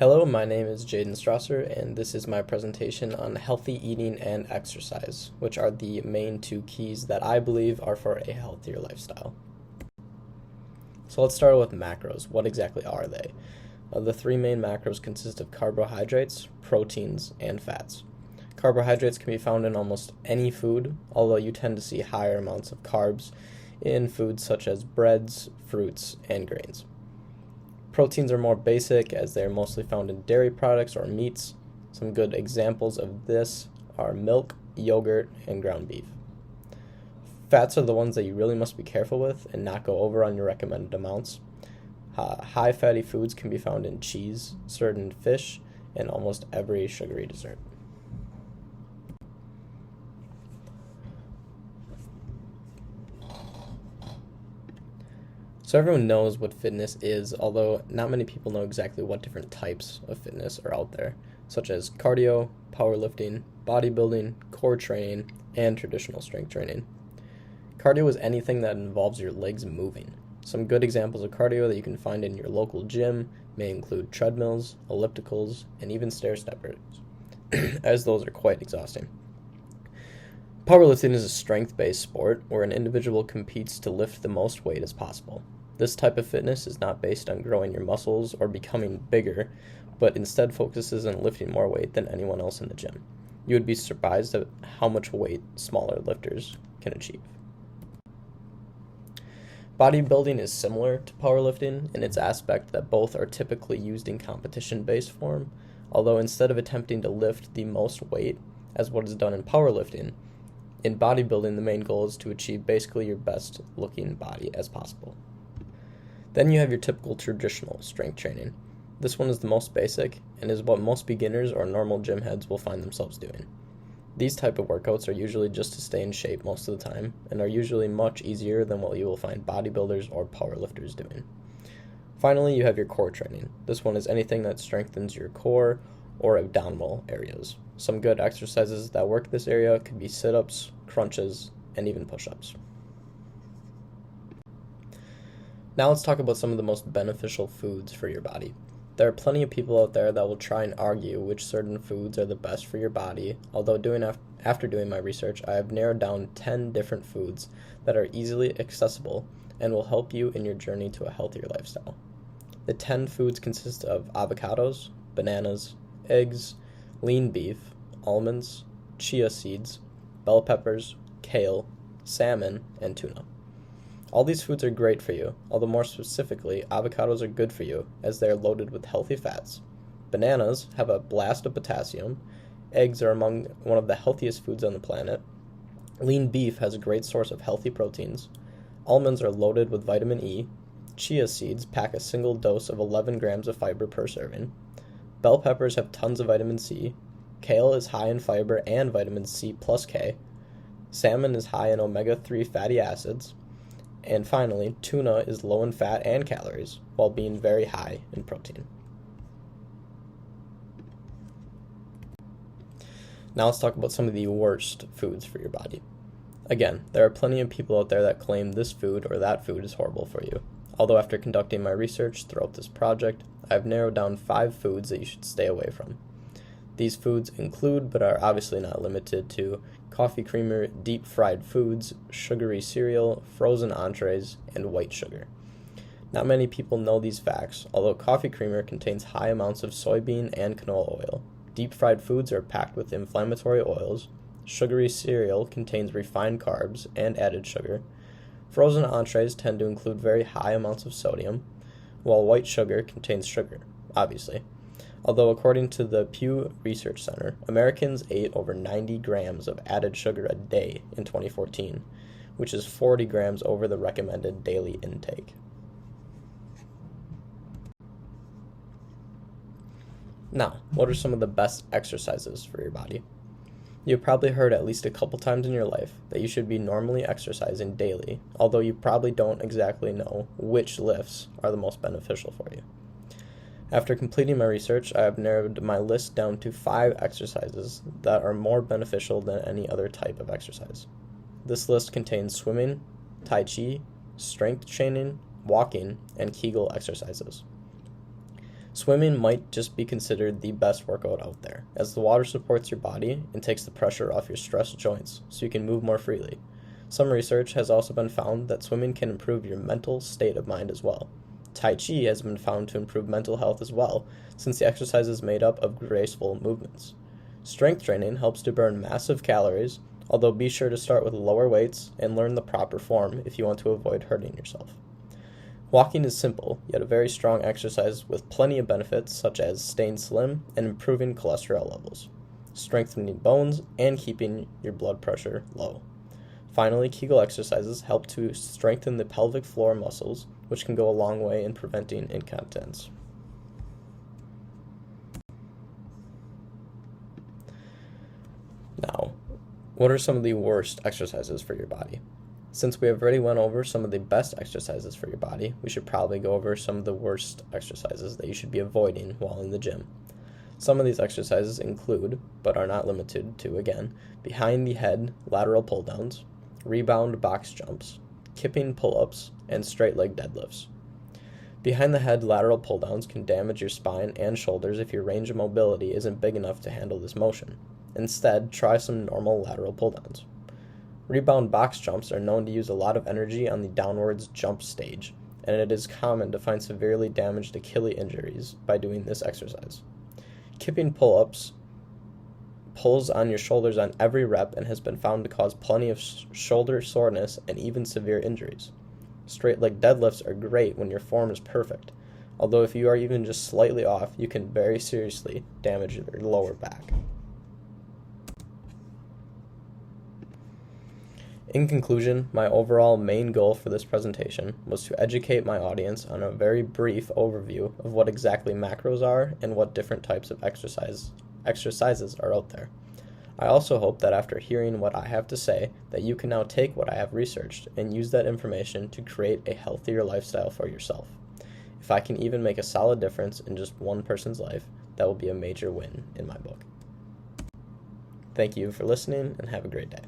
Hello, my name is Jaden Strasser, and this is my presentation on healthy eating and exercise, which are the main two keys that I believe are for a healthier lifestyle. So let's start with macros. What exactly are they? The three main macros consist of carbohydrates, proteins, and fats. Carbohydrates can be found in almost any food, although you tend to see higher amounts of carbs in foods such as breads, fruits, and grains. Proteins are more basic as they are mostly found in dairy products or meats. Some good examples of this are milk, yogurt, and ground beef. Fats are the ones that you really must be careful with and not go over on your recommended amounts. High fatty foods can be found in cheese, certain fish, and almost every sugary dessert. So everyone knows what fitness is, although not many people know exactly what different types of fitness are out there, such as cardio, powerlifting, bodybuilding, core training, and traditional strength training. Cardio is anything that involves your legs moving. Some good examples of cardio that you can find in your local gym may include treadmills, ellipticals, and even stair steppers, as those are quite exhausting. Powerlifting is a strength-based sport where an individual competes to lift the most weight as possible. This type of fitness is not based on growing your muscles or becoming bigger, but instead focuses on lifting more weight than anyone else in the gym. You would be surprised at how much weight smaller lifters can achieve. Bodybuilding is similar to powerlifting in its aspect that both are typically used in competition-based form, although instead of attempting to lift the most weight, as what is done in powerlifting, in bodybuilding the main goal is to achieve basically your best looking body as possible. Then you have your typical traditional strength training. This one is the most basic and is what most beginners or normal gym heads will find themselves doing. These type of workouts are usually just to stay in shape most of the time and are usually much easier than what you will find bodybuilders or powerlifters doing. Finally, you have your core training. This one is anything that strengthens your core or abdominal areas. Some good exercises that work this area could be sit-ups, crunches, and even push-ups. Now let's talk about some of the most beneficial foods for your body. There are plenty of people out there that will try and argue which certain foods are the best for your body, although after doing my research, I have narrowed down 10 different foods that are easily accessible and will help you in your journey to a healthier lifestyle. The 10 foods consist of avocados, bananas, eggs, lean beef, almonds, chia seeds, bell peppers, kale, salmon, and tuna. All these foods are great for you, although more specifically, avocados are good for you as they are loaded with healthy fats. Bananas have a blast of potassium. Eggs are among one of the healthiest foods on the planet. Lean beef has a great source of healthy proteins. Almonds are loaded with vitamin E. Chia seeds pack a single dose of 11 grams of fiber per serving. Bell peppers have tons of vitamin C. Kale is high in fiber and vitamin C plus K. Salmon is high in omega-3 fatty acids. And finally, tuna is low in fat and calories, while being very high in protein. Now let's talk about some of the worst foods for your body. Again, there are plenty of people out there that claim this food or that food is horrible for you. Although after conducting my research throughout this project, I have narrowed down 5 foods that you should stay away from. These foods include, but are obviously not limited to, coffee creamer, deep-fried foods, sugary cereal, frozen entrees, and white sugar. Not many people know these facts, although coffee creamer contains high amounts of soybean and canola oil. Deep-fried foods are packed with inflammatory oils. Sugary cereal contains refined carbs and added sugar. Frozen entrees tend to include very high amounts of sodium, while white sugar contains sugar, obviously. Although according to the Pew Research Center, Americans ate over 90 grams of added sugar a day in 2014, which is 40 grams over the recommended daily intake. Now, what are some of the best exercises for your body? You've probably heard at least a couple times in your life that you should be normally exercising daily, although you probably don't exactly know which lifts are the most beneficial for you. After completing my research, I have narrowed my list down to 5 exercises that are more beneficial than any other type of exercise. This list contains swimming, tai chi, strength training, walking, and Kegel exercises. Swimming might just be considered the best workout out there, as the water supports your body and takes the pressure off your stressed joints so you can move more freely. Some research has also been found that swimming can improve your mental state of mind as well. Tai Chi has been found to improve mental health as well, since the exercise is made up of graceful movements. Strength training helps to burn massive calories, although be sure to start with lower weights and learn the proper form if you want to avoid hurting yourself. Walking is simple, yet a very strong exercise with plenty of benefits such as staying slim and improving cholesterol levels, strengthening bones, and keeping your blood pressure low. Finally, Kegel exercises help to strengthen the pelvic floor muscles, which can go a long way in preventing incontinence. Now, what are some of the worst exercises for your body? Since we have already went over some of the best exercises for your body, we should probably go over some of the worst exercises that you should be avoiding while in the gym. Some of these exercises include, but are not limited to, again, behind the head lateral pull downs, rebound box jumps, kipping pull-ups, and straight leg deadlifts. Behind the head lateral pull downs can damage your spine and shoulders if your range of mobility isn't big enough to handle this motion. Instead, try some normal lateral pull downs. Rebound box jumps are known to use a lot of energy on the downwards jump stage, and it is common to find severely damaged Achilles injuries by doing this exercise. Kipping pull-ups pulls on your shoulders on every rep and has been found to cause plenty of shoulder soreness and even severe injuries. Straight leg deadlifts are great when your form is perfect, although if you are even just slightly off, you can very seriously damage your lower back. In conclusion, my overall main goal for this presentation was to educate my audience on a very brief overview of what exactly macros are and what different types of exercises are out there. I also hope that after hearing what I have to say, that you can now take what I have researched and use that information to create a healthier lifestyle for yourself. If I can even make a solid difference in just one person's life, that will be a major win in my book. Thank you for listening and have a great day.